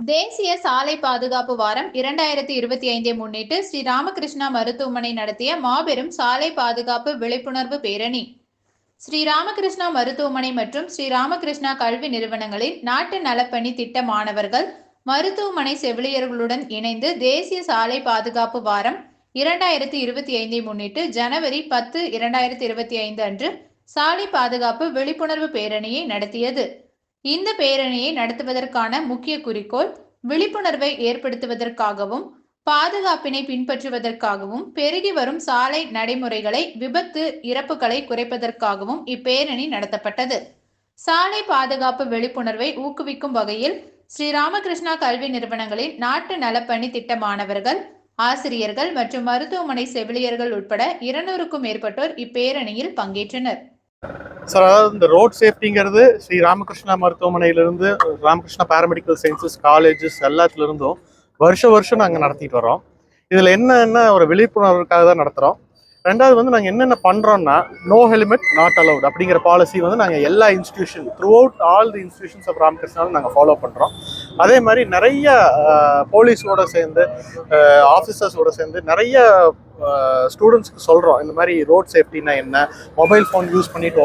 தேசிய சாலை பாதுகாப்பு வாரம் 2025 முன்னிட்டு ஸ்ரீ ராமகிருஷ்ணா மருத்துவமனை நடத்திய மாபெரும் சாலை பாதுகாப்பு விழிப்புணர்வு பேரணி. ஸ்ரீ ராமகிருஷ்ணா மருத்துவமனை மற்றும் ஸ்ரீ ராமகிருஷ்ணா கல்வி நிறுவனங்களில் நாட்டு நலப்பணி திட்ட மாணவர்கள் மருத்துவமனை செவிலியர்களுடன் இணைந்து தேசிய சாலை பாதுகாப்பு வாரம் 2025 முன்னிட்டு ஜனவரி 10, 2025 அன்று சாலை பாதுகாப்பு விழிப்புணர்வு பேரணியை நடத்தியது. இந்த பேரணியை நடத்துவதற்கான முக்கிய குறிக்கோள் விழிப்புணர்வை ஏற்படுத்துவதற்காகவும் பாதுகாப்பினை பின்பற்றுவதற்காகவும் பெருகி வரும் சாலை நடைமுறைகளை விபத்து இறப்புகளை குறைப்பதற்காகவும் இப்பேரணி நடத்தப்பட்டது. சாலை பாதுகாப்பு விழிப்புணர்வை ஊக்குவிக்கும் வகையில் ஸ்ரீ ராமகிருஷ்ணா கல்வி நிறுவனங்களில் நாட்டு நலப்பணி திட்ட மாணவர்கள், ஆசிரியர்கள் மற்றும் மருத்துவமனை செவிலியர்கள் உட்பட 200க்கும் மேற்பட்டோர் இப்பேரணியில் பங்கேற்றனர். சார், அதாவது இந்த ரோட் சேஃப்டிங்கிறது ஸ்ரீ ராமகிருஷ்ணா மருத்துவமனையிலிருந்து ராமகிருஷ்ணா பேராமெடிக்கல் சயின்சஸ் காலேஜஸ் எல்லாத்துலேருந்தும் வருஷம் நாங்கள் நடத்திட்டு வரோம். இதில் என்னென்ன ஒரு விழிப்புணர்வுக்காக தான் நடத்துகிறோம். ரெண்டாவது நாங்கள் என்னென்ன பண்ணுறோம்னா, நோ ஹெல்மெட் நாட் அலவுட் அப்படிங்கிற பாலிசி நாங்கள் எல்லா institution throughout all the institutions of ராமகிருஷ்ணாவில் நாங்கள் ஃபாலோ பண்ணுறோம். அதே மாதிரி நிறைய போலீஸோடு சேர்ந்து ஆஃபீஸர்ஸோடு சேர்ந்து நிறைய ஸ்டூடெண்ட்ஸ்க்கு சொல்கிறோம், இந்த மாதிரி ரோட் சேஃப்டினா என்ன, மொபைல் ஃபோன் யூஸ் பண்ணிட்டு